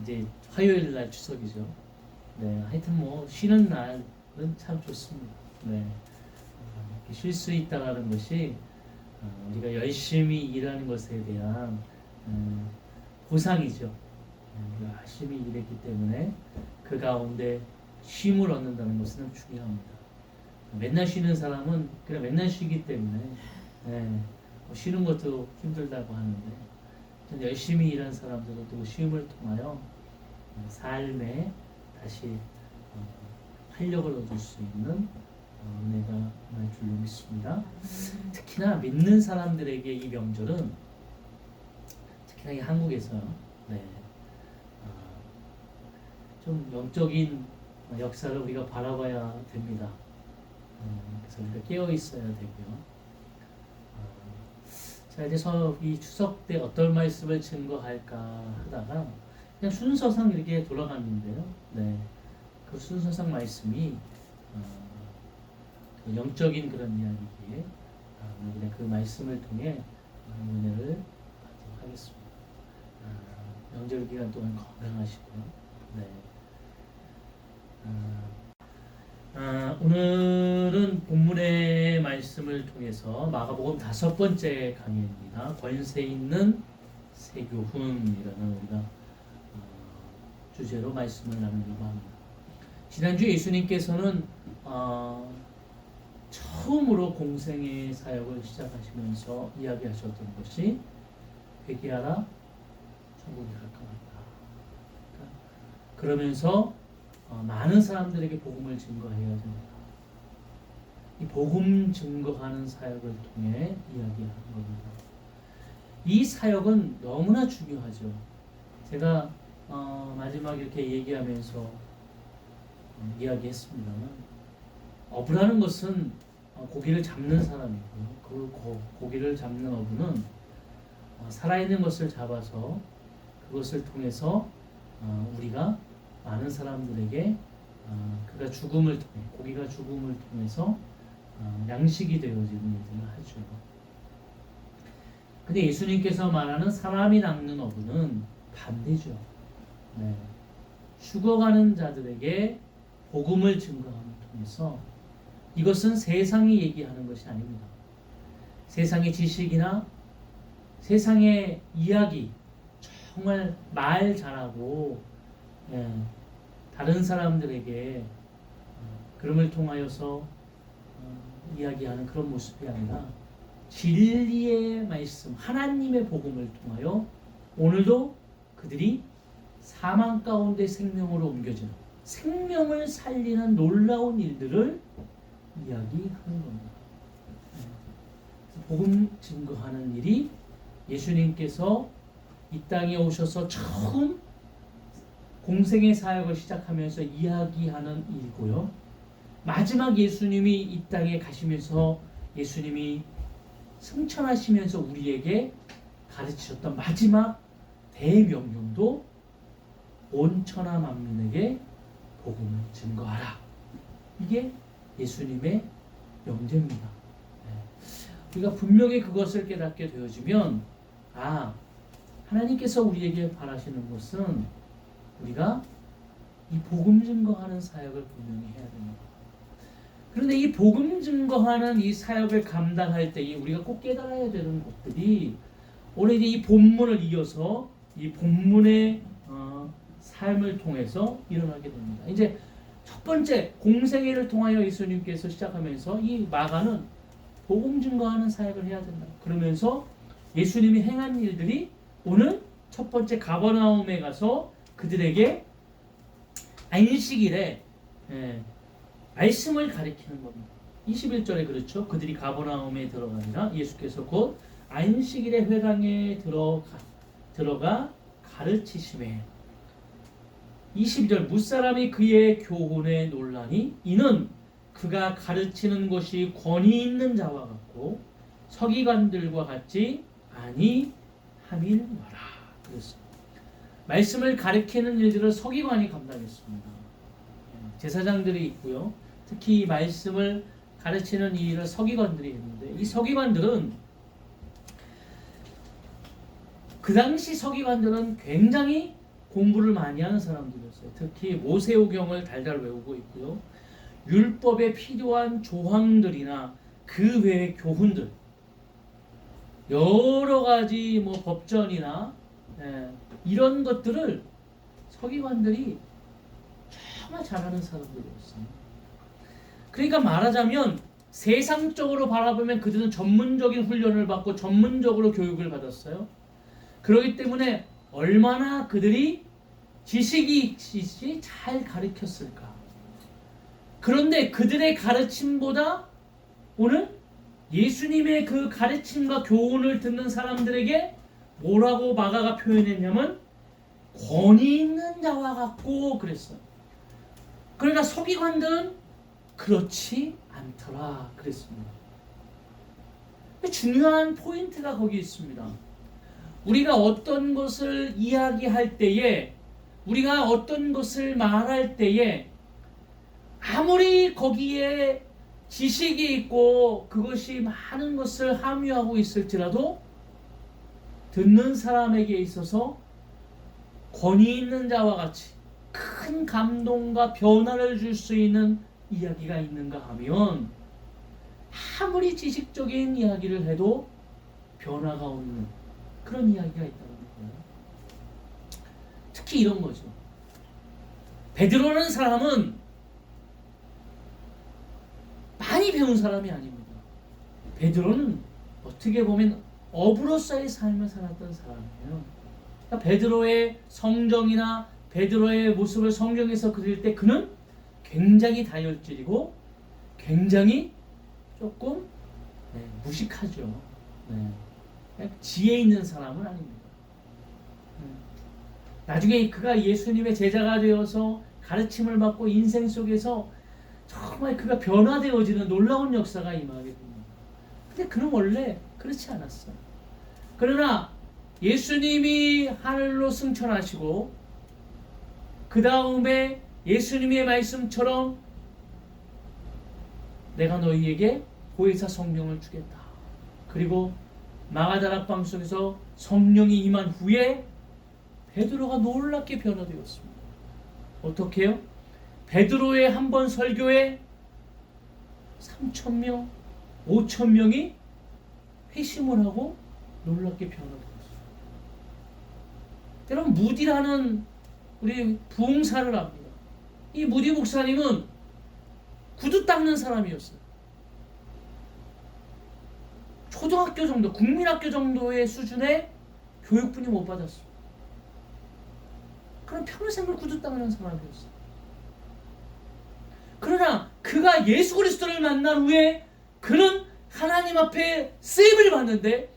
이제 화요일 날 추석이죠. 네, 하여튼 뭐 쉬는 날은 참 좋습니다. 네, 쉴 수 있다는 것이 우리가 열심히 일하는 것에 대한 보상이죠. 우리가 열심히 일했기 때문에 그 가운데 쉼을 얻는다는 것은 중요합니다. 맨날 쉬는 사람은 그냥 맨날 쉬기 때문에 뭐 쉬는 것도 힘들다고 하는데 열심히 일한 사람들은 또 쉼을 통하여 삶에 다시 활력을 얻을 수 있는 은혜가 많을 줄로 믿습니다. 특히나 믿는 사람들에게 이 명절은 특히나 이 한국에서요. 네, 좀 영적인 역사를 우리가 바라봐야 됩니다. 그래서 우리가 깨어 있어야 되고요. 자, 이제 이 추석 때 어떤 말씀을 증거할까 하다가 그냥 순서상 이렇게 돌아갔는데요. 네, 그 순서상 말씀이 그 영적인 그런 이야기기에 오늘 그 말씀을 통해 은혜를 받도록 하겠습니다. 명절 기간 동안 건강하시고요. 네. 오늘은 본문의 말씀을 통해서 마가복음 5번째 강의입니다. 권세 있는 세교훈이라는 우리가 주제로 말씀을 나누려고 합니다. 지난주 예수님께서는 처음으로 공생의 사역을 시작하시면서 이야기하셨던 것이 회개하라 천국이 가까웠다. 그러면서 많은 사람들에게 복음을 증거해야 됩니다. 이 복음 증거하는 사역을 통해 이야기하는 겁니다. 이 사역은 너무나 중요하죠. 제가 마지막 이렇게 얘기하면서 이야기했습니다만 어부라는 것은 고기를 잡는 사람이고요. 그 고기를 잡는 어부는 살아있는 것을 잡아서 그것을 통해서 우리가 많은 사람들에게 그가 죽음을 통해 고기가 죽음을 통해서 양식이 되어지는 일들을 하죠. 근데 예수님께서 말하는 사람이 낚는 어부는 반대죠. 네. 죽어가는 자들에게 복음을 증거함을 통해서 이것은 세상이 얘기하는 것이 아닙니다. 세상의 지식이나 세상의 이야기 정말 말 잘하고 다른 사람들에게 그름을 통하여서 이야기하는 그런 모습이 아니라 진리의 말씀, 하나님의 복음을 통하여 오늘도 그들이 사망 가운데 생명으로 옮겨지는 생명을 살리는 놀라운 일들을 이야기하는 겁니다. 복음 증거하는 일이 예수님께서 이 땅에 오셔서 처음 공생의 사역을 시작하면서 이야기하는 일이고요. 마지막 예수님이 이 땅에 가시면서 예수님이 승천하시면서 우리에게 가르치셨던 마지막 대명령도 온 천하 만민에게 복음을 증거하라. 이게 예수님의 명제입니다. 우리가 분명히 그것을 깨닫게 되어지면 하나님께서 우리에게 바라시는 것은 우리가 이 복음 증거하는 사역을 분명히 해야 됩니다. 그런데 이 복음 증거하는 이 사역을 감당할 때 우리가 꼭 깨달아야 되는 것들이 오늘 이제 이 본문을 이어서 이 본문의 삶을 통해서 일어나게 됩니다. 이제 첫 번째 공생애를 통하여 예수님께서 시작하면서 이 마가는 복음 증거하는 사역을 해야 된다. 그러면서 예수님이 행한 일들이 오늘 첫 번째 가버나움에 가서 그들에게 안식일에 말씀을 가리키는 겁니다. 21절에 그렇죠. 그들이 가버나움에 들어가니라 예수께서 곧 안식일에 회당에 들어가 가르치심에 22절 무사람이 그의 교훈에 놀라니 이는 그가 가르치는 것이 권위 있는 자와 같고 서기관들과 같지 아니함이니라. 그랬습니다. 말씀을 가르치는 일들을 서기관이 감당했습니다. 제사장들이 있고요. 특히 말씀을 가르치는 일을 서기관들이 했는데 이 서기관들은 그 당시 서기관들은 굉장히 공부를 많이 하는 사람들이었어요. 특히 모세오경을 달달 외우고 있고요. 율법에 필요한 조항들이나 그 외의 교훈들, 여러 가지 뭐 법전이나 이런 것들을 서기관들이 정말 잘하는 사람들이었어요. 그러니까 말하자면 세상적으로 바라보면 그들은 전문적인 훈련을 받고 전문적으로 교육을 받았어요. 그렇기 때문에 얼마나 그들이 지식이 있이 잘 가르쳤을까. 그런데 그들의 가르침보다 오늘 예수님의 그 가르침과 교훈을 듣는 사람들에게 뭐라고 마가가 표현했냐면 권위 있는 자와 같고 그랬어요. 그러나 서기관들은 그렇지 않더라 그랬습니다. 중요한 포인트가 거기 있습니다. 우리가 어떤 것을 이야기할 때에, 우리가 어떤 것을 말할 때에 아무리 거기에 지식이 있고 그것이 많은 것을 함유하고 있을지라도 듣는 사람에게 있어서 권위 있는 자와 같이 큰 감동과 변화를 줄 수 있는 이야기가 있는가 하면 아무리 지식적인 이야기를 해도 변화가 없는 그런 이야기가 있다는 거예요. 특히 이런 거죠. 베드로라는 사람은 많이 배운 사람이 아닙니다. 베드로는 어떻게 보면 어부로서의 삶을 살았던 사람이에요. 그러니까 베드로의 성정이나 베드로의 모습을 성경에서 그릴 때 그는 굉장히 다혈질이고 굉장히 조금 무식하죠. 지혜 있는 사람은 아닙니다. 나중에 그가 예수님의 제자가 되어서 가르침을 받고 인생 속에서 정말 그가 변화되어지는 놀라운 역사가 임하게 됩니다. 근데 그는 원래 그렇지 않았어요. 그러나 예수님이 하늘로 승천하시고 그 다음에 예수님의 말씀처럼 내가 너희에게 보혜사 성령을 주겠다. 그리고 마가다락방 속에서 성령이 임한 후에 베드로가 놀랍게 변화되었습니다. 어떻게 해요? 베드로의 한 번 설교에 3,000명, 5,000명이 회심을 하고 놀랍게 변화되었어요. 여러분, 무디라는 우리 부흥사를 압니다. 이 무디 목사님은 구두 닦는 사람이었어요. 초등학교 정도, 국민학교 정도의 수준의 교육분이 못 받았어요. 그럼 평생을 구두 닦는 사람이었어요. 그러나 그가 예수 그리스도를 만난 후에 그는 하나님 앞에 쓰임을 받는데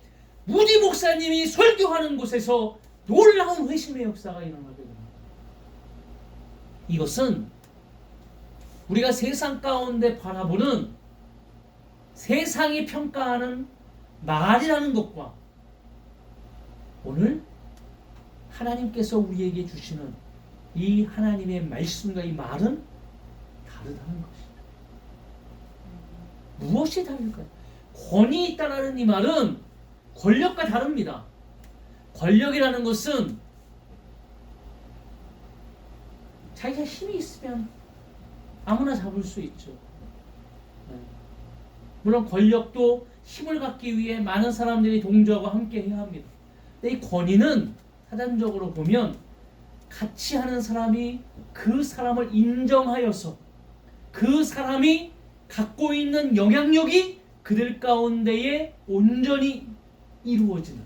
무디 목사님이 설교하는 곳에서 놀라운 회심의 역사가 일어나게 됩니다. 이것은 우리가 세상 가운데 바라보는 세상이 평가하는 말이라는 것과 오늘 하나님께서 우리에게 주시는 이 하나님의 말씀과 이 말은 다르다는 것이죠. 무엇이 다를까요? 권위 있다라는 이 말은 권력과 다릅니다. 권력이라는 것은 자기가 힘이 있으면 아무나 잡을 수 있죠. 물론 권력도 힘을 갖기 위해 많은 사람들이 동조하고 함께 해야 합니다. 근데 이 권위는 사전적으로 보면 같이 하는 사람이 그 사람을 인정하여서 그 사람이 갖고 있는 영향력이 그들 가운데에 온전히 이루어지는,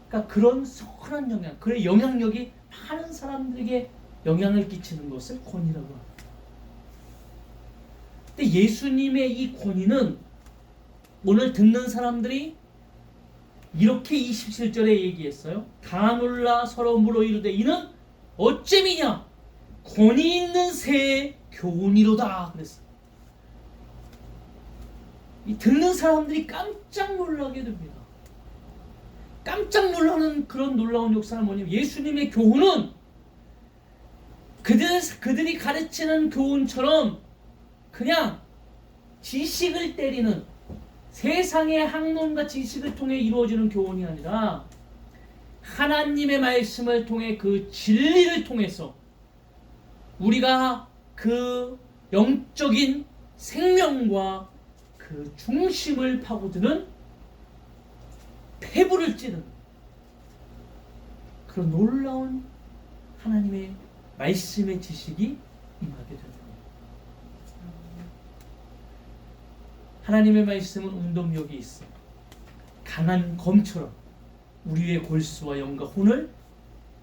그러니까 그런 선한 영향, 그의 영향력이 많은 사람들에게 영향을 끼치는 것을 권위라고 합니다. 근데 예수님의 이 권위는 오늘 듣는 사람들이 이렇게 27절에 얘기했어요. 다 놀라 서로 물어 이르되 이는 어찌미냐 권위 있는 새의 교훈이로다 그랬어요. 이 듣는 사람들이 깜짝 놀라게 됩니다. 깜짝 놀라는 그런 놀라운 역사는 뭐냐면 예수님의 교훈은 그들이 가르치는 교훈처럼 그냥 지식을 때리는 세상의 학문과 지식을 통해 이루어지는 교훈이 아니라 하나님의 말씀을 통해 그 진리를 통해서 우리가 그 영적인 생명과 그 중심을 파고드는 폐부를 찌르는 그런 놀라운 하나님의 말씀의 지식이 임하게 되는 거예요. 하나님의 말씀은 운동력이 있어 강한 검처럼 우리의 골수와 영과 혼을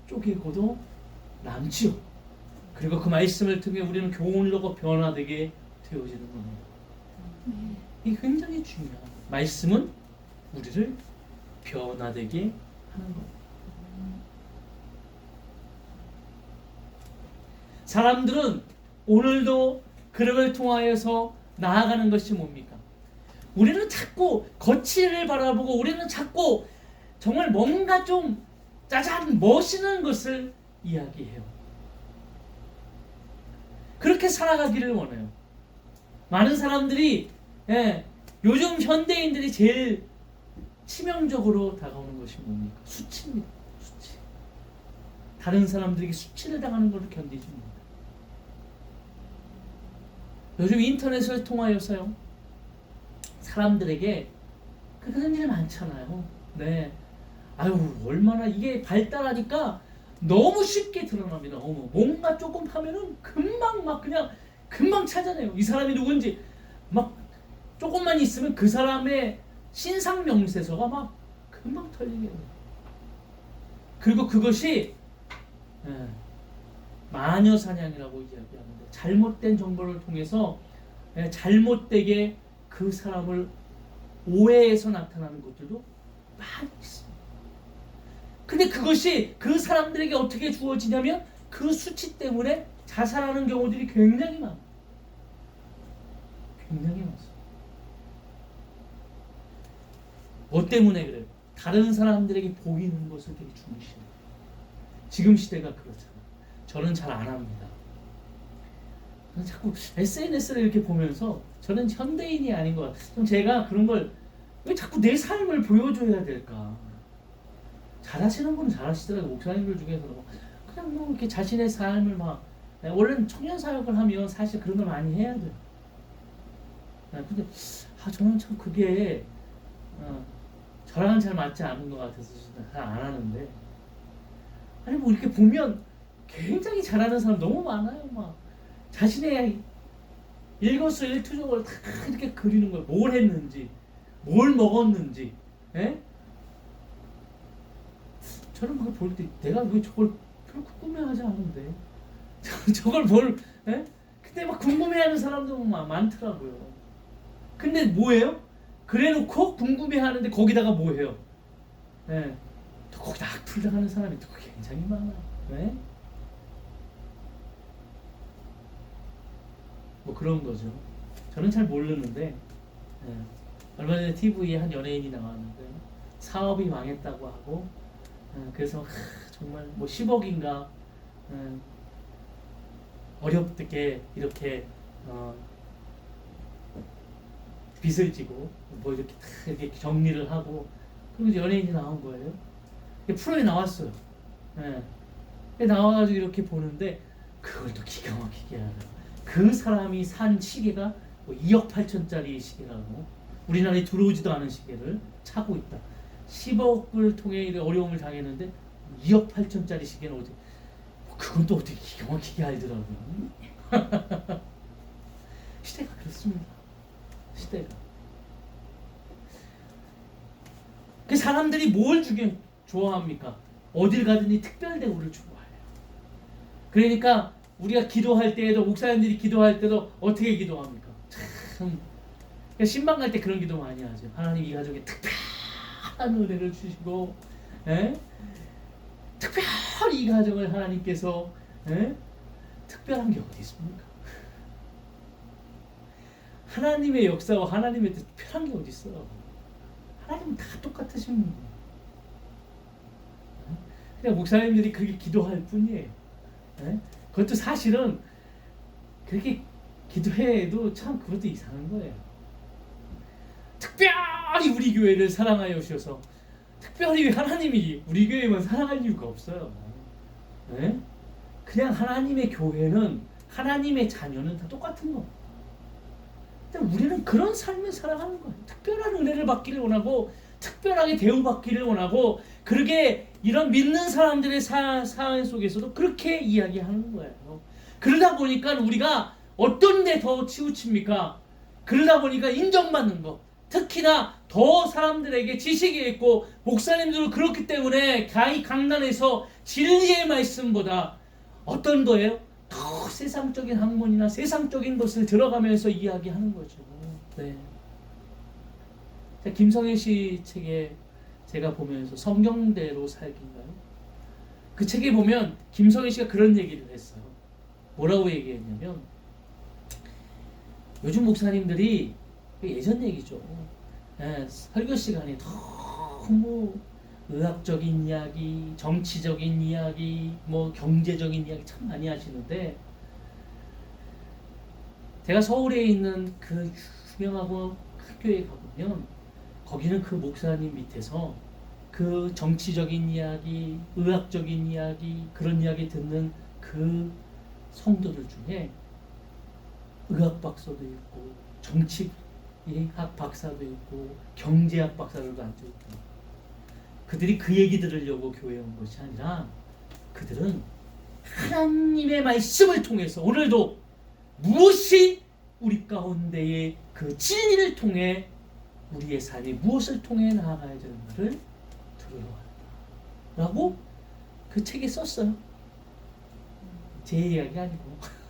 쪼개고도 남지요. 그리고 그 말씀을 통해 우리는 교훈으로 변화되게 되어지는 겁니다. 이게 굉장히 중요한 말씀은 우리를 변화되게 하는 겁니다. 사람들은 오늘도 그를 통하여서 나아가는 것이 뭡니까? 우리는 자꾸 거치를 바라보고 우리는 자꾸 정말 뭔가 좀 짜잔 멋있는 것을 이야기해요. 그렇게 살아가기를 원해요. 많은 사람들이 요즘 현대인들이 제일 치명적으로 다가오는 것이 뭡니까? 수치입니다. 수치. 다른 사람들에게 수치를 당하는 것을 견디지 못해요. 요즘 인터넷을 통하여서요 사람들에게 그런 일 많잖아요. 네. 아유 얼마나 이게 발달하니까 너무 쉽게 드러납니다. 뭔가 조금 하면은 금방 막 그냥 금방 찾아내요. 이 사람이 누군지 막 조금만 있으면 그 사람의 신상 명세서가 막 금방 털리게 돼요. 그리고 그것이 마녀 사냥이라고 이야기하는데 잘못된 정보를 통해서 잘못되게 그 사람을 오해해서 나타나는 것들도 많이 있습니다. 근데 그것이 그 사람들에게 어떻게 주어지냐면 그 수치 때문에 자살하는 경우들이 굉장히 많아요. 굉장히 많습니다. 뭐 때문에 그래요? 다른 사람들에게 보이는 것을 되게 중시해요. 지금 시대가 그렇잖아요. 저는 잘 안 합니다. 자꾸 SNS를 이렇게 보면서 저는 현대인이 아닌 것 같아요. 제가 그런 걸 왜 자꾸 내 삶을 보여줘야 될까? 잘하시는 분은 잘하시더라고요. 목사님들 중에서는 그냥 뭐 이렇게 자신의 삶을 막 원래는 청년 사역을 하면 사실 그런 걸 많이 해야 돼요. 근데 저는 참 그게 저랑은 잘 맞지 않는 것 같아서 잘 안 하는데 아니 뭐 이렇게 보면 굉장히 잘하는 사람 너무 많아요. 막 자신의 일거수일투족을 다 이렇게 그리는 거예요. 뭘 했는지, 뭘 먹었는지. 저는 그걸 볼 때 내가 왜 저걸 별로 궁금해하지 않은데 저걸 뭘 근데 막 궁금해하는 사람도 많더라고요. 근데 뭐예요? 그래놓고 궁금해하는데 거기다가 뭐해요? 또 거기다 악플 당하는 사람이 또 굉장히 많아요. 뭐 그런 거죠. 저는 잘 모르는데 얼마 전에 TV에 한 연예인이 나왔는데 사업이 망했다고 하고 그래서 정말 뭐 10억인가 어렵게 이렇게 빚을 지고 뭐 이렇게 정리를 하고 그리고 연예인이 나온 거예요. 프로에 나왔어요. 나와가지고 이렇게 보는데 그걸 또 기가 막히게 알아요. 그 사람이 산 시계가 뭐 2억 8천짜리 시계라고 우리나라에 들어오지도 않은 시계를 차고 있다. 10억을 통해 어려움을 당했는데 2억 8천짜리 시계는 어디 그건 또 어떻게 기가 막히게 알더라고요. 시대가 그렇습니다. 시대가. 그 사람들이 뭘 좋아합니까? 어딜 가든지 특별 대우를 좋아해요. 그러니까 우리가 기도할 때에도 목사님들이 기도할 때도 어떻게 기도합니까? 참 신방 갈 때 그런 기도 많이 하죠. 하나님 이 가족에 특별한 은혜를 주시고 특별히 이 가정을 하나님께서 특별한 게 어디 있습니까? 하나님의 역사와 하나님의 뜻 특별한 게 어디 있어요? 하나님은 다 똑같으신 분이에요. 그냥 목사님들이 그렇게 기도할 뿐이에요. 그것도 사실은 그렇게 기도해도 참 그것도 이상한 거예요. 특별히 우리 교회를 사랑하여 주셔서 특별히 하나님이 우리 교회만 사랑할 이유가 없어요. 네? 그냥 하나님의 교회는, 하나님의 자녀는 다 똑같은 거. 근데 우리는 그런 삶을 살아가는 거예요. 특별한 은혜를 받기를 원하고, 특별하게 대우받기를 원하고, 그렇게 이런 믿는 사람들의 사회 속에서도 그렇게 이야기하는 거예요. 그러다 보니까 우리가 어떤 데 더 치우칩니까? 그러다 보니까 인정받는 거, 특히나 더 사람들에게 지식이 있고, 목사님들도 그렇기 때문에 가히 강단에서 진리의 말씀보다 어떤 거예요? 더 세상적인 학문이나 세상적인 것을 들어가면서 이야기하는 거죠. 네. 김성애 씨 책에 제가 보면서 성경대로 살기인가요? 그 책에 보면 김성애 씨가 그런 얘기를 했어요. 뭐라고 얘기했냐면, 요즘 목사님들이 예전 얘기죠. 설교 시간에 너무 의학적인 이야기, 정치적인 이야기, 뭐 경제적인 이야기 참 많이 하시는데, 제가 서울에 있는 그 유명하고 학교에 가보면 거기는 그 목사님 밑에서 그 정치적인 이야기, 의학적인 이야기, 그런 이야기 듣는 그 성도들 중에 의학 박사도 있고, 정치학 박사도 있고, 경제학 박사들도 앉아있고, 그들이 그 얘기 들으려고 교회에 온 것이 아니라 그들은 하나님의 말씀을 통해서 오늘도 무엇이 우리 가운데의 그 진리를 통해 우리의 삶이 무엇을 통해 나아가야 되는가를 들으러 왔다 라고 그 책에 썼어요. 제 이야기 아니고.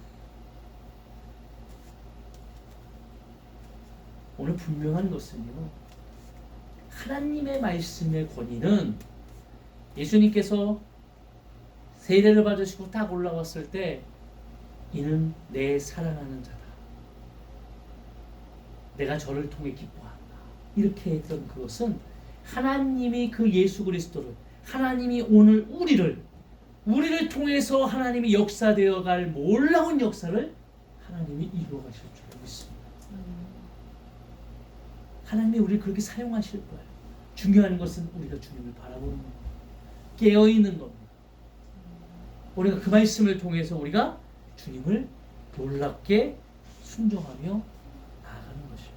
오늘 분명한 것은요, 하나님의 말씀의 권위는 예수님께서 세례를 받으시고 딱 올라왔을 때, 이는 내 사랑하는 자다, 내가 저를 통해 기뻐한다, 이렇게 했던 그것은 하나님이 그 예수 그리스도를, 하나님이 오늘 우리를 통해서 하나님이 역사되어 갈 놀라운 역사를 하나님이 이루어 가실 줄 믿습니다. 하나님이 우리를 그렇게 사용하실 거예요. 중요한 것은 우리가 주님을 바라보는 겁니다. 깨어있는 겁니다. 우리가 그 말씀을 통해서 우리가 주님을 놀랍게 순종하며 나아가는 것이에요.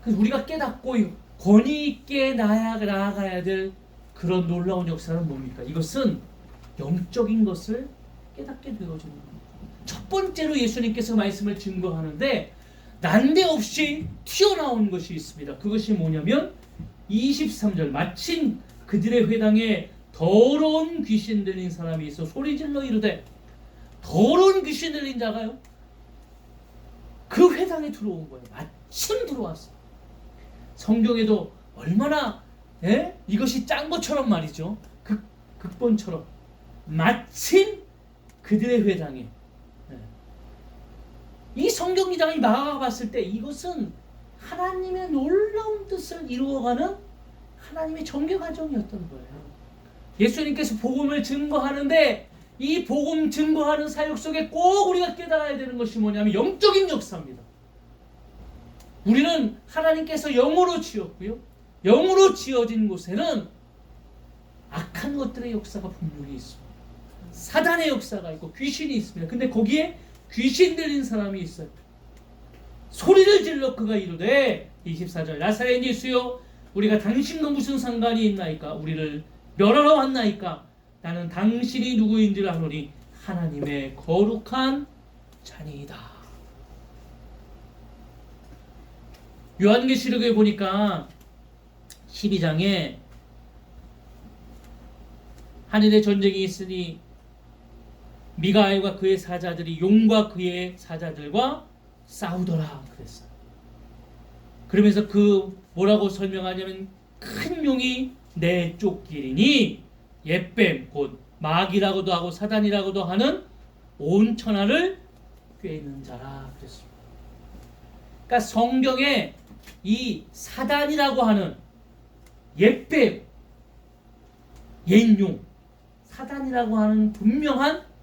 그래서 우리가 깨닫고 권위 있게 나아가야 될 그런 놀라운 역사는 뭡니까? 이것은 영적인 것을 깨닫게 되어지는 겁니다. 첫 번째로 예수님께서 말씀을 증거하는데 난데없이 튀어나온 것이 있습니다. 그것이 뭐냐면 23절, 마침 그들의 회당에 더러운 귀신 들린 사람이 있어 소리질러 이르되, 더러운 귀신 들린 자가요? 그 회당에 들어온 거예요. 마침 들어왔어. 성경에도 얼마나 이것이 짠 것처럼 말이죠. 극본처럼 마침 그들의 회당에. 이 성경 기자가 나아봤을 때 이것은 하나님의 놀라운 뜻을 이루어가는 하나님의 정결 과정이었던 거예요. 예수님께서 복음을 증거하는데 이 복음 증거하는 사역 속에 꼭 우리가 깨달아야 되는 것이 뭐냐면 영적인 역사입니다. 우리는 하나님께서 영으로 지었고요, 영으로 지어진 곳에는 악한 것들의 역사가 분명히 있습니다. 사단의 역사가 있고 귀신이 있습니다. 근데 거기에 귀신 들린 사람이 있어요. 소리를 질러 그가 이르되, 24절, 나사렛 예수여, 우리가 당신과 무슨 상관이 있나이까? 우리를 멸하러 왔나이까? 나는 당신이 누구인지를 아노니 하나님의 거룩한 자니이다. 요한계시록에 보니까 12장에 하늘에 전쟁이 있으니 미가엘과 그의 사자들이 용과 그의 사자들과 싸우더라 그랬어요. 그러면서 그 뭐라고 설명하냐면, 큰 용이 내쫓기리니 옛뱀 곧 마귀라고도 하고 사단이라고도 하는 온 천하를 꿰는 자라 그랬습니다. 그러니까 성경에 이 사단이라고 하는 옛뱀, 옛용, 사단이라고 하는 분명한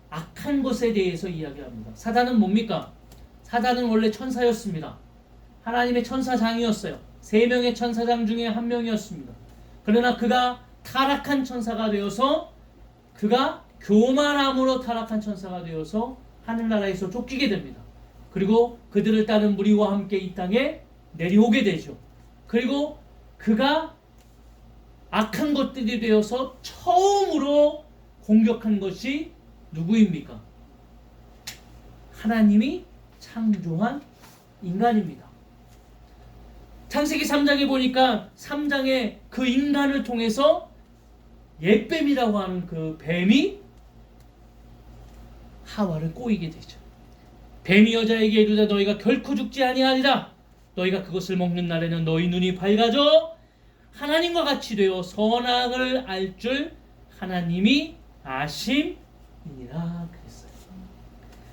악한 것에 대해서 이야기합니다. 사단은 뭡니까? 사단은 원래 천사였습니다. 하나님의 천사장이었어요. 3명의 천사장 중에 한 명이었습니다. 그러나 그가 타락한 천사가 되어서 그가 교만함으로 타락한 천사가 되어서 하늘나라에서 쫓기게 됩니다. 그리고 그들을 따른 무리와 함께 이 땅에 내려오게 되죠. 그리고 그가 악한 것들이 되어서 처음으로 공격한 것이 누구입니까? 하나님이 창조한 인간입니다. 창세기 3장에 보니까 3장에 그 인간을 통해서 옛뱀이라고 하는 그 뱀이 하와를 꼬이게 되죠. 뱀이 여자에게 이르되 너희가 결코 죽지 아니하리라. 너희가 그것을 먹는 날에는 너희 눈이 밝아져 하나님과 같이 되어 선악을 알 줄 하나님이 아심이니라 그랬어요.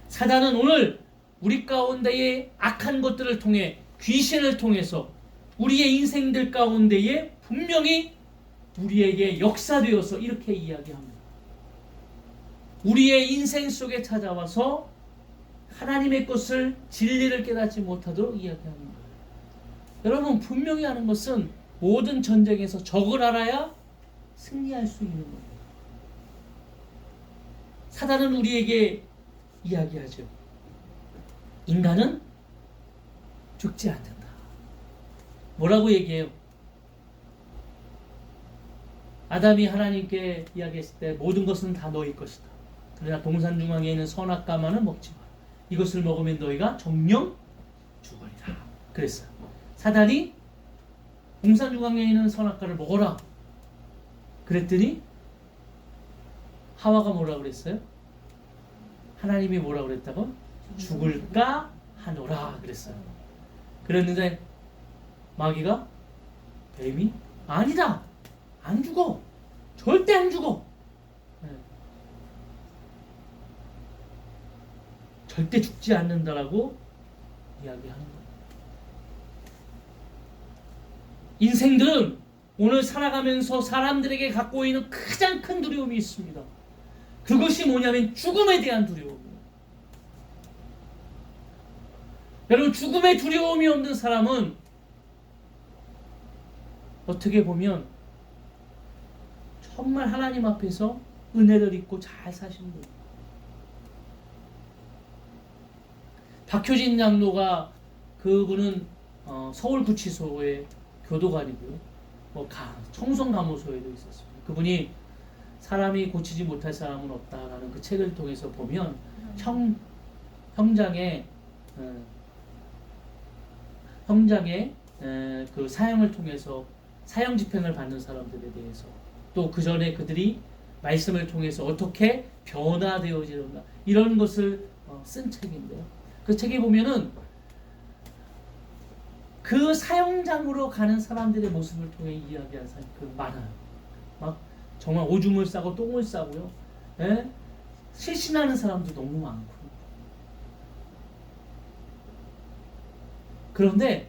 사단은 오늘 우리 가운데의 악한 것들을 통해 귀신을 통해서 우리의 인생들 가운데에 분명히 우리에게 역사되어서 이렇게 이야기합니다. 우리의 인생 속에 찾아와서 하나님의 것을 진리를 깨닫지 못하도록 이야기하는 거예요. 여러분 분명히 하는 것은 모든 전쟁에서 적을 알아야 승리할 수 있는 겁니다. 사단은 우리에게 이야기하죠. 인간은 죽지 않는다. 뭐라고 얘기해요? 아담이 하나님께 이야기했을 때 모든 것은 다 너희 것이다. 그러나 동산 중앙에 있는 선악과만은 먹지 마라. 이것을 먹으면 너희가 정령 죽으리라. 그랬어요. 사단이 동산 중앙에 있는 선악과를 먹어라. 그랬더니 하와가 뭐라 그랬어요? 하나님이 뭐라 그랬다고? 죽을까 하노라 그랬어요. 그랬는데 마귀가 뱀이 아니다. 안 죽어. 절대 안 죽어. 절대 죽지 않는다라고 이야기하는 거예요. 인생들은 오늘 살아가면서 사람들에게 갖고 있는 가장 큰 두려움이 있습니다. 그것이 뭐냐면 죽음에 대한 두려움이에요. 여러분 죽음의 두려움이 없는 사람은 어떻게 보면 정말 하나님 앞에서 은혜를 입고 잘 사시는 거예요. 박효진 장로가 그분은 서울구치소의 교도관이고요. 청송감호소에도 있었습니다. 그분이 사람이 고치지 못할 사람은 없다라는 그 책을 통해서 보면 형장의 그 사형을 통해서 사형 집행을 받는 사람들에 대해서 또 그 전에 그들이 말씀을 통해서 어떻게 변화되어지는가 이런 것을 쓴 책인데요. 그 책에 보면은 그 사형장으로 가는 사람들의 모습을 통해 이야기한 사람이 많아요. 막 정말 오줌을 싸고 똥을 싸고요. 예? 실신하는 사람도 너무 많고. 그런데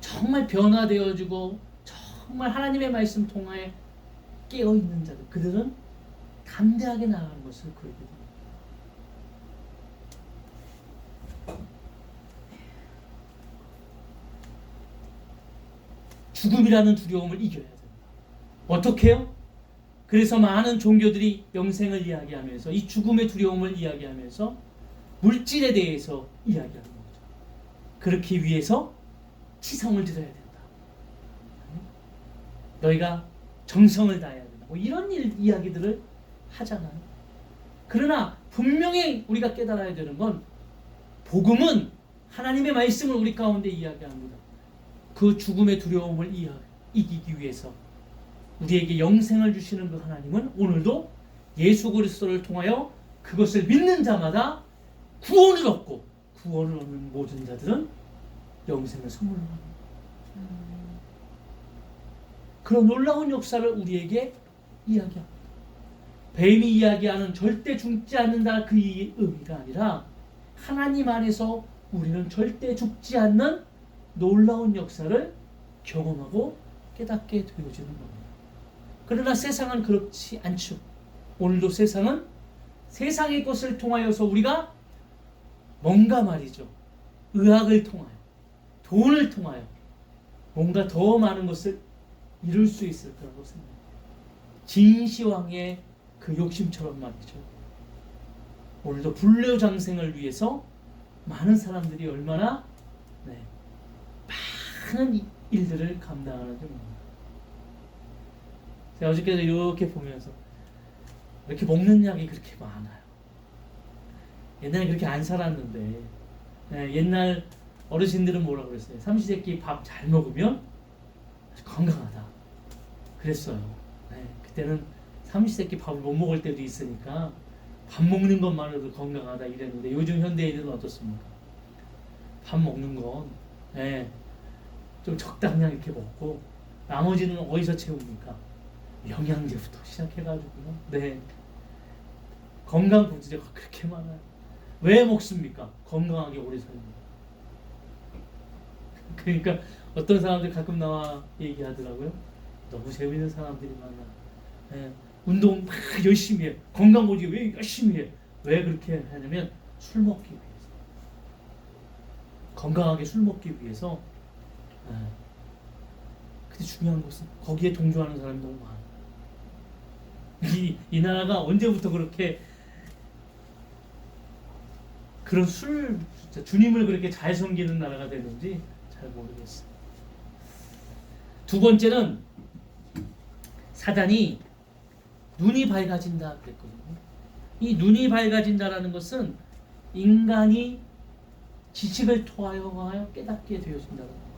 정말 변화되어지고 정말 하나님의 말씀 통하에 깨어있는 자들, 그들은 담대하게 나아가는 것을 그리게 됩니다. 죽음이라는 두려움을 이겨야 됩니다. 어떻게 해요? 그래서 많은 종교들이 영생을 이야기하면서 이 죽음의 두려움을 이야기하면서 물질에 대해서 이야기하는 거죠. 그렇기 위해서 치성을 드려야 된다. 너희가 정성을 다해야 된다. 뭐 이런 이야기들을 하잖아요. 그러나 분명히 우리가 깨달아야 되는 건 복음은 하나님의 말씀을 우리 가운데 이야기합니다. 그 죽음의 두려움을 이기기 위해서 우리에게 영생을 주시는 그 하나님은 오늘도 예수 그리스도를 통하여 그것을 믿는 자마다 구원을 얻고 구원을 얻는 모든 자들은 영생을 선물로 합니다. 그런 놀라운 역사를 우리에게 이야기합니다. 뱀이 이야기하는 절대 죽지 않는다 그 의미가 아니라 하나님 안에서 우리는 절대 죽지 않는 놀라운 역사를 경험하고 깨닫게 되어지는 겁니다. 그러나 세상은 그렇지 않죠. 오늘도 세상은 세상의 것을 통하여서 우리가 뭔가 말이죠. 의학을 통하여 돈을 통하여 뭔가 더 많은 것을 이룰 수 있을 거라고 생각합니다. 진시황의 그 욕심처럼 말이죠. 오늘도 불려장생을 위해서 많은 사람들이 얼마나 많은 일들을 감당하는지 모릅니다. 제가 어저께도 이렇게 보면서 이렇게 먹는 약이 그렇게 많아요. 옛날에 그렇게 안 살았는데 옛날 어르신들은 뭐라 그랬어요? 삼시세끼 밥 잘 먹으면 아주 건강하다 그랬어요. 그때는 삼시세끼 밥을 못 먹을 때도 있으니까 밥 먹는 것만으로도 건강하다 이랬는데 요즘 현대인들은 어떻습니까? 밥 먹는 건 좀 적당량 이렇게 먹고 나머지는 어디서 채웁니까? 영양제부터 시작해가지고요. 건강 부지제가 그렇게 많아요. 왜 먹습니까? 건강하게 오래 살입니다. 그러니까 어떤 사람들 가끔 나와 얘기하더라고요. 너무 재밌는 사람들이 많아. 운동 막 열심히 해. 건강 보지 왜 열심히 해? 왜 그렇게 하냐면 술 먹기 위해서. 건강하게 술 먹기 위해서. 근데 중요한 것은 거기에 동조하는 사람이 너무 많아. 이 나라가 언제부터 그렇게 그런 진짜 주님을 그렇게 잘 섬기는 나라가 됐는지 잘 모르겠어요. 두 번째는 사단이 눈이 밝아진다 그랬거든요. 이 눈이 밝아진다라는 것은 인간이 지식을 통하여 깨닫게 되어진다는 거예요.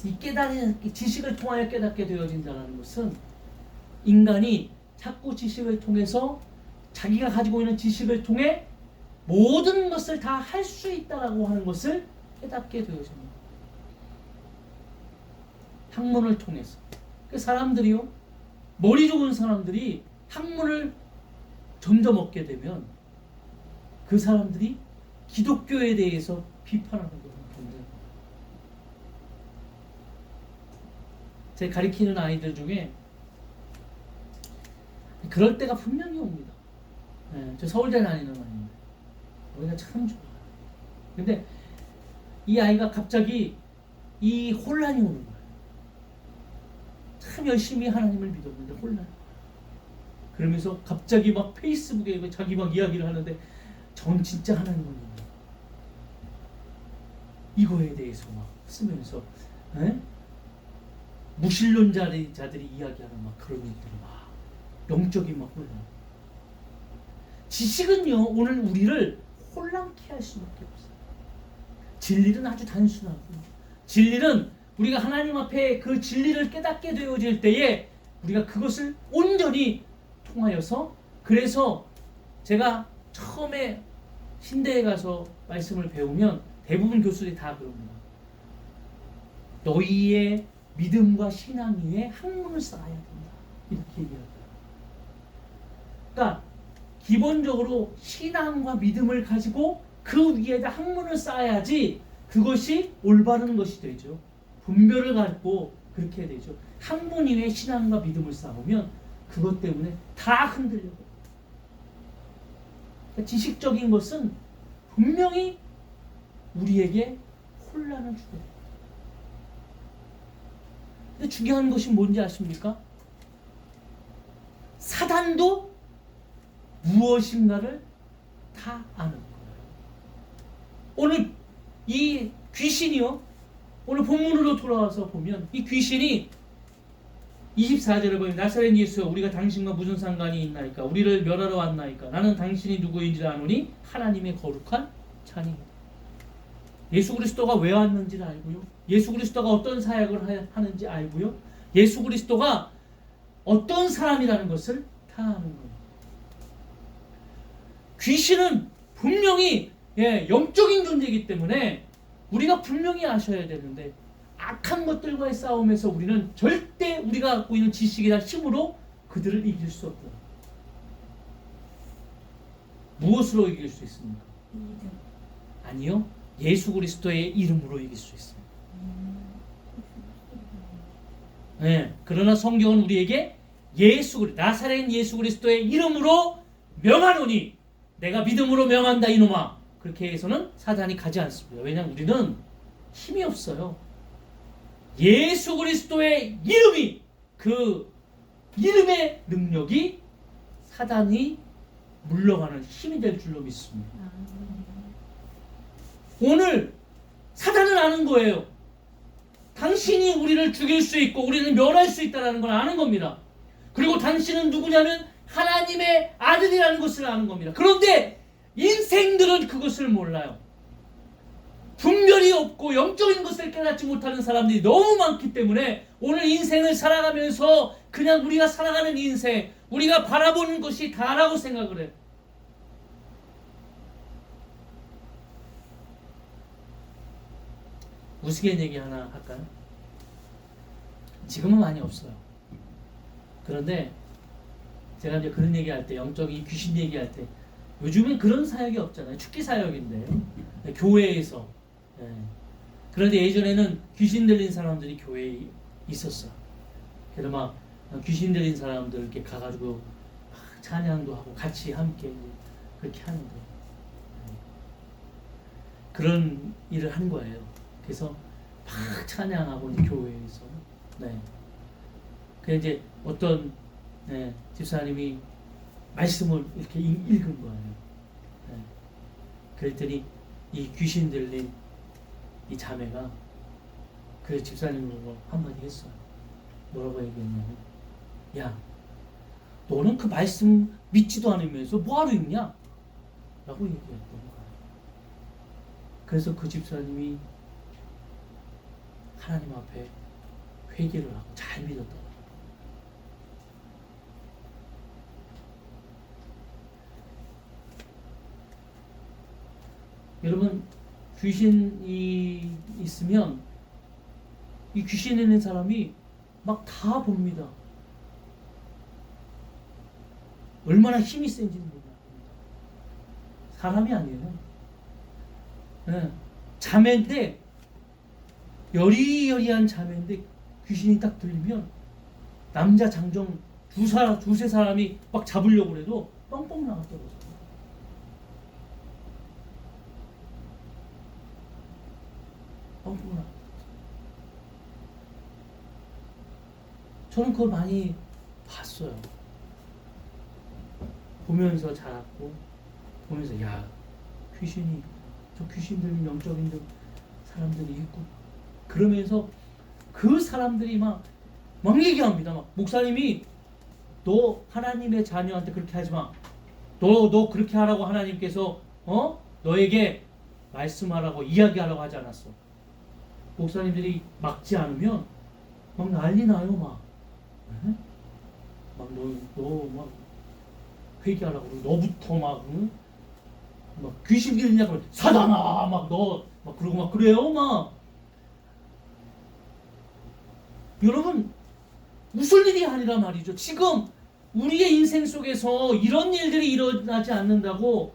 이 지식을 통하여 깨닫게 되어진다는 것은 인간이 자꾸 지식을 통해서 자기가 가지고 있는 지식을 통해 모든 것을 다 할 수 있다라고 하는 것을 깨닫게 되어집니다. 학문을 통해서. 사람들이요, 머리 좋은 사람들이 학문을 점점 얻게 되면 그 사람들이 기독교에 대해서 비판하는 거예요. 제가 가르치는 아이들 중에 그럴 때가 분명히 옵니다. 저 서울대 다니는 아이인데 우리가 참 좋아요. 근데 이 아이가 갑자기 이 혼란이 오는 거예요. 참 열심히 하나님을 믿었는데 혼란. 그러면서 갑자기 막 페이스북에 자기 막 이야기를 하는데 전 진짜 하나님을 믿는 이거에 대해서 막 쓰면서 무신론자들이 이야기하는 막 그런 일들이 막 영적인 막 혼란. 지식은요 오늘 우리를 혼란케 할 수밖에 없어요. 진리는 아주 단순하고 진리는 우리가 하나님 앞에 그 진리를 깨닫게 되어질 때에 우리가 그것을 온전히 통하여서 그래서 제가 처음에 신대에 가서 말씀을 배우면 대부분 교수들이 다 그럽니다. 너희의 믿음과 신앙 위에 학문을 쌓아야 된다. 이렇게 얘기합니다. 그러니까 기본적으로 신앙과 믿음을 가지고 그 위에다 학문을 쌓아야지 그것이 올바른 것이 되죠. 분별을 갖고 그렇게 되죠. 학문 위에 신앙과 믿음을 쌓으면 그것 때문에 다 흔들려요. 그러니까 지식적인 것은 분명히 우리에게 혼란을 주게 돼요. 근데 중요한 것이 뭔지 아십니까? 사단도 무엇인가를 다 아는 거예요. 오늘 이 귀신이요. 오늘 본문으로 돌아와서 보면 이 귀신이 24절을 보면 나사렛 예수여 우리가 당신과 무슨 상관이 있나이까 우리를 멸하러 왔나이까 나는 당신이 누구인지 아노니 하나님의 거룩한 자니이다. 예수 그리스도가 왜 왔는지를 알고요. 예수 그리스도가 어떤 사역을 하는지 알고요. 예수 그리스도가 어떤 사람이라는 것을 다 아는 거예요. 귀신은 분명히 영적인 존재이기 때문에 우리가 분명히 아셔야 되는데 악한 것들과의 싸움에서 우리는 절대 우리가 갖고 있는 지식이나 힘으로 그들을 이길 수 없다. 무엇으로 이길 수 있습니까? 아니요. 예수 그리스도의 이름으로 이길 수 있습니다. 그러나 성경은 우리에게 나사렛 예수 그리스도의 이름으로 명하노니 내가 믿음으로 명한다 이놈아. 그렇게 해서는 사단이 가지 않습니다. 왜냐하면 우리는 힘이 없어요. 예수 그리스도의 이름이, 그 이름의 능력이 사단이 물러가는 힘이 될 줄로 믿습니다. 오늘 사단은 아는 거예요. 당신이 우리를 죽일 수 있고 우리를 멸할 수 있다는 걸 아는 겁니다. 그리고 당신은 누구냐면 하나님의 아들이라는 것을 아는 겁니다. 그런데 인생들은 그것을 몰라요. 분별이 없고 영적인 것을 깨닫지 못하는 사람들이 너무 많기 때문에 오늘 인생을 살아가면서 그냥 우리가 살아가는 인생, 우리가 바라보는 것이 다라고 생각을 해요. 우스갯 얘기 하나 할까요? 지금은 많이 없어요. 그런데 제가 이제 그런 얘기할 때, 영적인 귀신 얘기할 때, 요즘은 그런 사역이 없잖아요. 축기 사역인데요. 교회에서. 예. 그런데 예전에는 귀신 들린 사람들이 교회에 있었어. 그래서 막 귀신 들린 사람들 이렇게 가가지고 막 찬양도 하고 같이 함께 그렇게 하는 거예요. 그런 일을 한 거예요. 그래서 막 찬양하고 이제 교회에서. 네. 그 이제 어떤 집사님이 말씀을 이렇게 읽은 거예요. 네. 그랬더니 이 귀신 들린 이 자매가 그 집사님으로 한마디 했어요. 뭐라고 얘기했냐면, 야, 너는 그 말씀 믿지도 않으면서 뭐하러 읽냐? 라고 얘기했던 거예요. 그래서 그 집사님이 하나님 앞에 회개를 하고 잘 믿었다. 여러분, 귀신이 있으면 이 귀신 있는 사람이 막 다 봅니다. 얼마나 힘이 센지는 몰라요. 사람이 아니에요. 네. 자매인데, 여리여리한 자매인데 귀신이 딱 들리면 남자 장정 두세 사람이 막 잡으려고 해도 뻥뻥 나가 떨어져요. 뻥뻥 나가. 저는 그걸 많이 봤어요. 보면서 자랐고, 보면서 야, 귀신이, 저 귀신 들린 영적인 사람들이 있고, 그러면서 그 사람들이 막 얘기합니다. 막 목사님이 너 하나님의 자녀한테 그렇게 하지 마. 너 그렇게 하라고 하나님께서 너에게 말씀하라고 이야기하라고 하지 않았어. 목사님들이 막지 않으면 막 난리 나요. 너 막 회개하라고 그러고 너부터 막 귀신 들리냐 그러면 사단아 막 너 막 그러고 막 그래요. 막 여러분, 웃을 일이 아니라 말이죠. 지금 우리의 인생 속에서 이런 일들이 일어나지 않는다고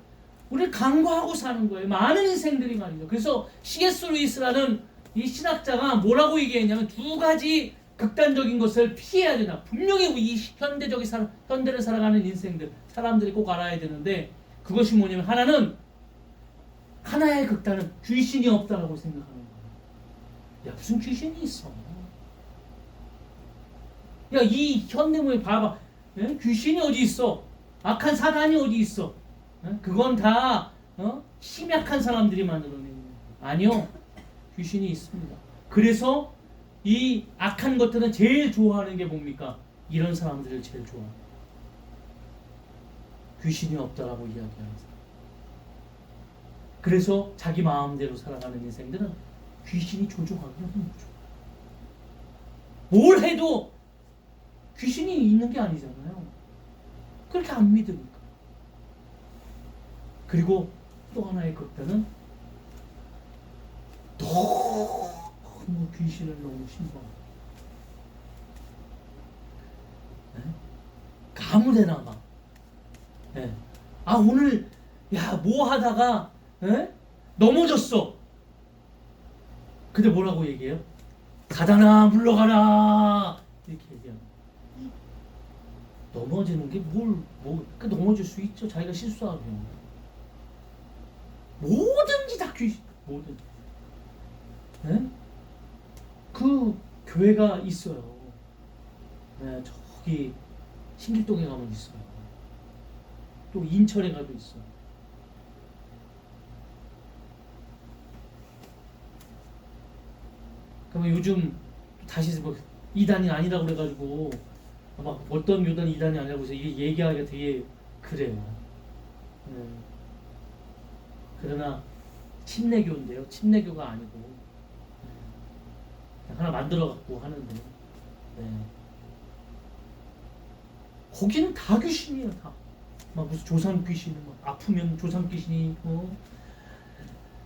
우리를 간과하고 사는 거예요. 많은 인생들이 말이죠. 그래서 C.S. 루이스라는 이 신학자가 뭐라고 얘기했냐면 두 가지 극단적인 것을 피해야 된다. 분명히 이 현대를 살아가는 사람들이 꼭 알아야 되는데, 그것이 뭐냐면 하나의 극단은 귀신이 없다라고 생각하는 거예요. 야, 무슨 귀신이 있어? 야, 이 현대문에 봐봐. 귀신이 어디 있어? 악한 사단이 어디 있어? 그건 다 심약한 사람들이 만들어낸 거예요. 아니요. 귀신이 있습니다. 그래서 이 악한 것들은 제일 좋아하는 게 뭡니까? 이런 사람들을 제일 좋아해요. 귀신이 없다라고 이야기하는 사람. 그래서 자기 마음대로 살아가는 인생들은 귀신이 조종하기 힘들죠. 뭘 해도 귀신이 있는 게 아니잖아요. 그렇게 안 믿으니까. 그리고 또 하나의 극단은 너무 귀신을 너무 신봉합니다. 아무데나 막. 오늘 뭐 하다가 넘어졌어. 근데 뭐라고 얘기해요? 사단아 물러가라 이렇게 얘기합니다. 넘어지는 게 넘어질 수 있죠. 자기가 실수하면. 뭐든지 다 귀신, 뭐든. 네? 그 교회가 있어요. 네, 저기 신길동에 가면 있어요. 또 인천에 가도 있어. 그러면 요즘 다시 뭐 이단이 아니라고 그래가지고 막 어떤 교단이 이단이 아니라고 해서 이게 얘기하기가 되게 그래요. 네. 그러나 침례교인데요. 침례교가 아니고 하나 만들어 갖고 하는데 거기는 다 귀신이에요. 다. 막 무슨 조상 귀신, 막 아프면 조상 귀신이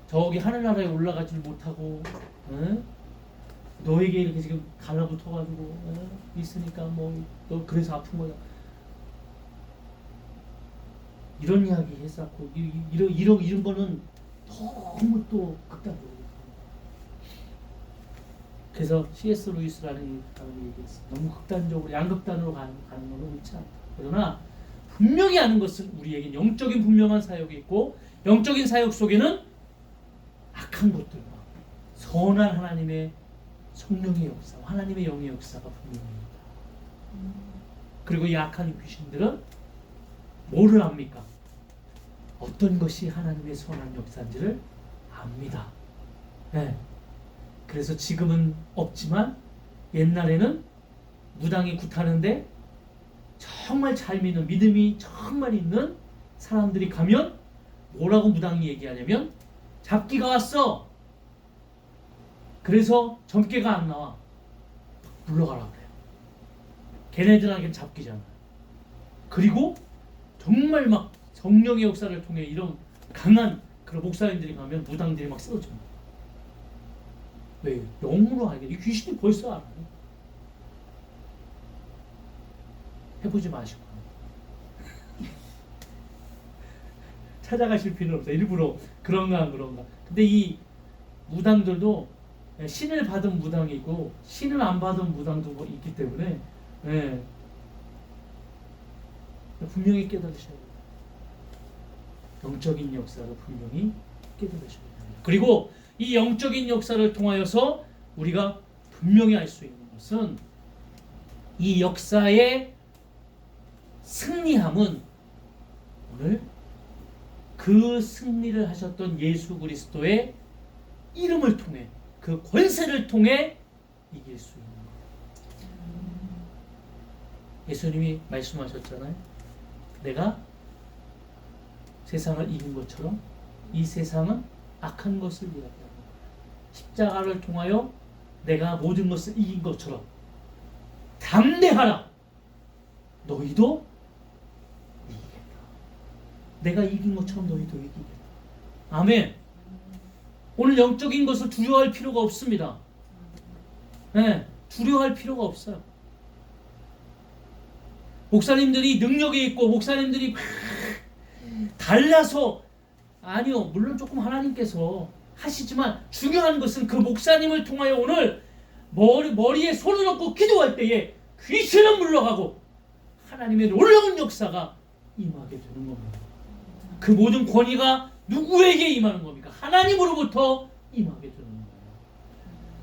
저기 하늘나라에 올라가질 못하고 너에게 이렇게 지금 달라붙어가지고 있으니까 뭐 너 그래서 아픈 거야. 이런 이야기 했었고 이런 거는 너무 또 극단적으로. 그래서 C.S. 루이스라는 사람이 얘기했어. 너무 극단적으로 양극단으로 가는 것은 옳지 않다. 그러나 분명히 아는 것은 우리에겐 영적인 분명한 사역이 있고 영적인 사역 속에는 악한 것들과 선한 하나님의 성령의 역사, 하나님의 영의 역사가 분명합니다. 그리고 이 악한 귀신들은 뭐를 압니까? 어떤 것이 하나님의 선한 역사인지를 압니다. 네. 그래서 지금은 없지만 옛날에는 무당이 굿하는데 정말 잘 믿는 믿음이 정말 있는 사람들이 가면 뭐라고 무당이 얘기하냐면 잡기가 왔어. 그래서 점괘가 안 나와. 물러가라 그래요. 걔네들한테는 잡기잖아. 그리고 정말 막 성령의 역사를 통해 이런 강한 그런 목사님들이 가면 무당들이 막 쓰러져. 왜? 영으로 알게. 이 귀신이 벌써 알아요. 해보지 마시고 찾아가실 필요는 없어요. 일부러 그런가. 근데 이 무당들도 신을 받은 무당이고 신을 안 받은 무당도 뭐 있기 때문에 분명히 깨달으셔야 돼요. 영적인 역사를 분명히 깨달으셔야 됩니다. 그리고 이 영적인 역사를 통하여서 우리가 분명히 알 수 있는 것은 이 역사의 승리함은 오늘 그 승리를 하셨던 예수 그리스도의 이름을 통해 그 권세를 통해 이길 수 있는 거예요. 예수님이 말씀하셨잖아요. 내가 세상을 이긴 것처럼 이 세상은 악한 것을 이야기합니다. 십자가를 통하여 내가 모든 것을 이긴 것처럼 담대하라. 너희도 이기겠다. 내가 이긴 것처럼 너희도 이기겠다. 아멘. 오늘 영적인 것을 두려워할 필요가 없습니다. 두려워할 필요가 없어요. 목사님들이 능력이 있고 목사님들이 달라서 아니요. 물론 조금 하나님께서 하시지만 중요한 것은 그 목사님을 통하여 오늘 머리에 손을 얹고 기도할 때에 귀신은 물러가고 하나님의 놀라운 역사가 임하게 되는 겁니다. 그 모든 권위가 누구에게 임하는 겁니까? 하나님으로부터 임하게 되는 거예요.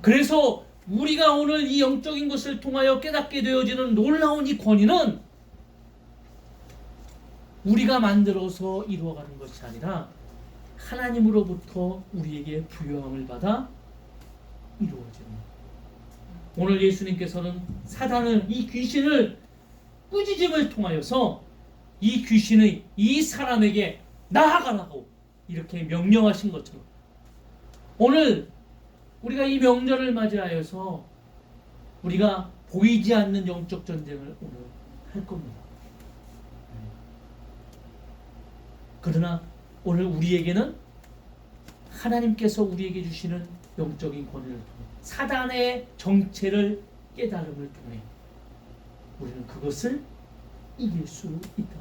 그래서 우리가 오늘 이 영적인 것을 통하여 깨닫게 되어지는 놀라운 이 권위는 우리가 만들어서 이루어가는 것이 아니라 하나님으로부터 우리에게 부여함을 받아 이루어지는 거예요. 오늘 예수님께서는 사단을, 이 귀신을 꾸짖음을 통하여서 이 귀신의 이 사람에게 나아가라고 이렇게 명령하신 것처럼 오늘 우리가 이 명절을 맞이하여서 우리가 보이지 않는 영적 전쟁을 오늘 할 겁니다. 그러나 오늘 우리에게는 하나님께서 우리에게 주시는 영적인 권위를 통해 사단의 정체를 깨달음을 통해 우리는 그것을 이길 수 있다.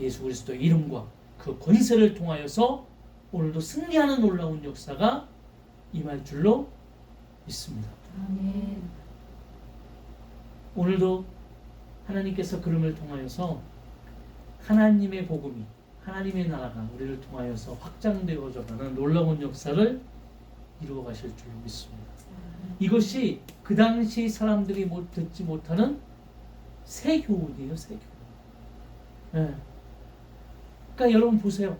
예수 그리스도의 이름과 그 권세를 통하여서 오늘도 승리하는 놀라운 역사가 임할 줄로 믿습니다. 아멘. 오늘도 하나님께서 그름을 통하여서 하나님의 복음이 하나님의 나라가 우리를 통하여서 확장되어져가는 놀라운 역사를 이루어 가실 줄 믿습니다. 이것이 그 당시 사람들이 듣지 못하는 새 교훈이에요. 새 교훈. 네. 그러니까 여러분 보세요.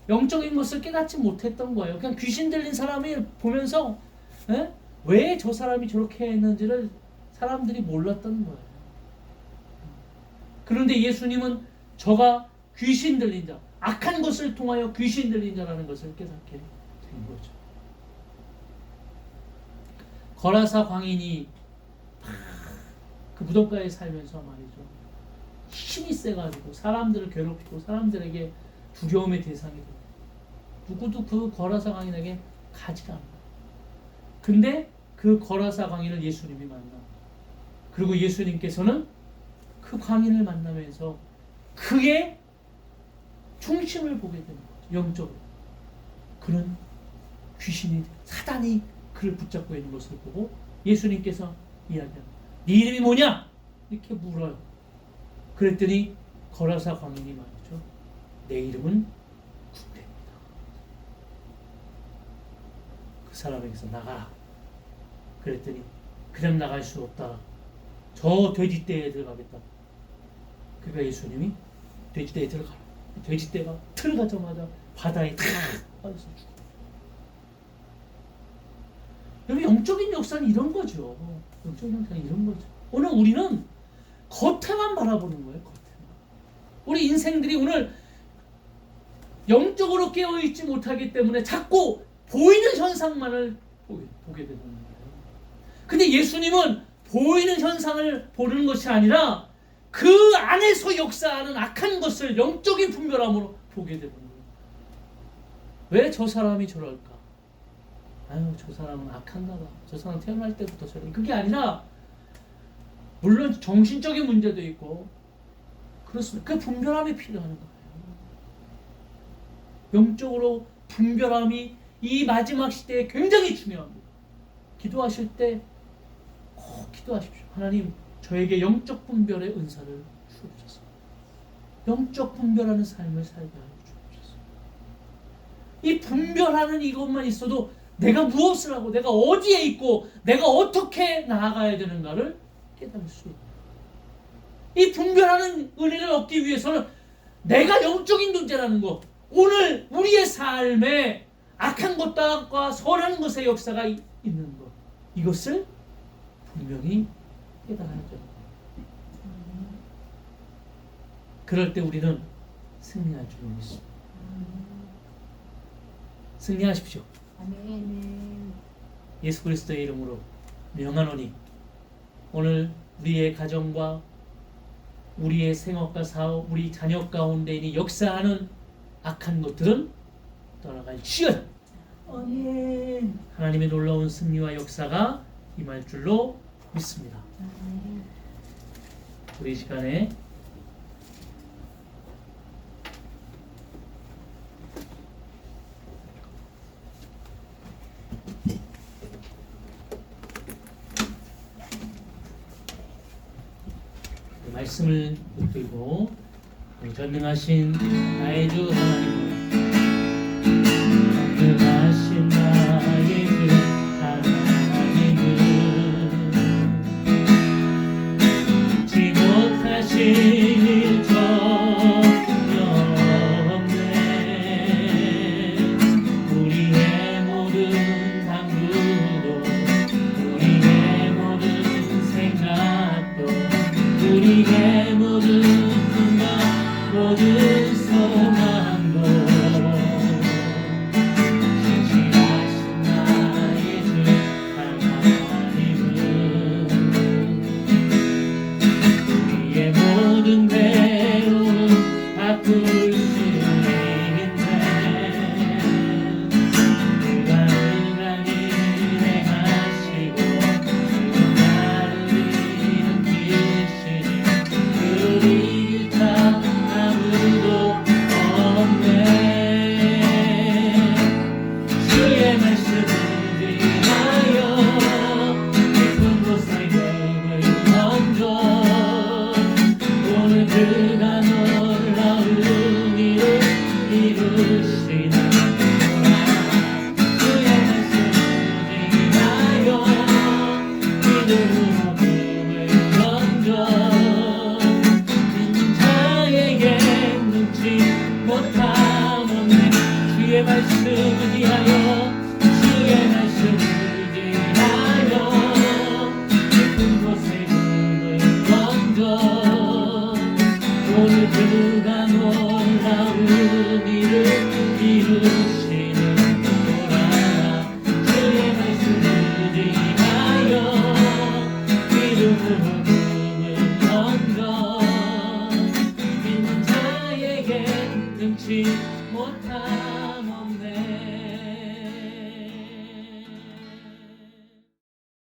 영적인 것을 깨닫지 못했던 거예요. 그냥 귀신 들린 사람이 보면서 왜 저 사람이 저렇게 했는지를 사람들이 몰랐던 거예요. 그런데 예수님은 저가 귀신 들린 자, 악한 것을 통하여 귀신 들린 자라는 것을 깨닫게 된 거죠. 거라사 광인이 그 무덤가에 살면서 말이죠. 힘이 세가지고 사람들을 괴롭히고 사람들에게 두려움의 대상이 돼요. 누구도 그 거라사 광인에게 가지가 않아요. 근데 그 거라사 광인을 예수님이 만나. 그리고 예수님께서는 그 광인을 만나면서 그의 중심을 보게 되는 거죠. 영적으로. 그는 귀신이, 사단이 그를 붙잡고 있는 것을 보고 예수님께서 이야기합니다. 네 이름이 뭐냐? 이렇게 물어요. 그랬더니 거라사 광인이 말이죠. 내 이름은 군대입니다. 그 사람에게서 나가라. 그랬더니 그냥 나갈 수 없다. 저 돼지떼에 들어가겠다. 그러니까 예수님이 돼지떼에 들어가라. 돼지떼가 들어가자마자 바다에 탁 빠져서 죽어. 여러분 영적인 역사는 이런 거죠. 영적인 역사는 이런 거죠. 오늘 우리는 겉에만 바라보는 거예요. 겉에만. 우리 인생들이 오늘 영적으로 깨어있지 못하기 때문에 자꾸 보이는 현상만을 보게 되는 거예요. 근데 예수님은 보이는 현상을 보는 것이 아니라 그 안에서 역사하는 악한 것을 영적인 분별함으로 보게 되는 거예요. 왜 저 사람이 저럴까? 아유, 저 사람은 악한가 봐. 저 사람 태어날 때부터 저래. 그게 아니라 물론 정신적인 문제도 있고 그렇습니다. 그 분별함이 필요한 거예요. 영적으로 분별함이 이 마지막 시대에 굉장히 중요합니다. 기도하실 때 꼭 기도하십시오. 하나님, 저에게 영적 분별의 은사를 주옵소서. 영적 분별하는 삶을 살게 하여 주옵소서. 이 분별하는 이것만 있어도 내가 무엇을 하고 내가 어디에 있고 내가 어떻게 나아가야 되는가를 깨달을 수 있다. 이 분별하는 은혜를 얻기 위해서는 내가 영적인 존재라는 것, 오늘 우리의 삶에 악한 것과 선한 것의 역사가 있는 것, 이것을 분명히 깨달아야 됩니다. 그럴 때 우리는 승리할 줄 믿습니다. 승리하십시오. 아멘. 예수 그리스도의 이름으로 명하노니 오늘 우리의 가정과 우리의 생업과 사업, 우리 자녀 가운데 이 역사하는 악한 것들은 떠나갈지어다. 아멘. 하나님의 놀라운 승리와 역사가 임할 줄로 믿습니다. 아멘. 우리 이 시간에 말씀을 붙들고 전능하신 나의 주 하나님을, 전능하신 나의 주 하나님을 잊지 못하실 일 전혀 없네. 우리의 모든 당부도 우리의 모든 생각도 우리의 모든 생각 모든 소망도 말씀을 위하여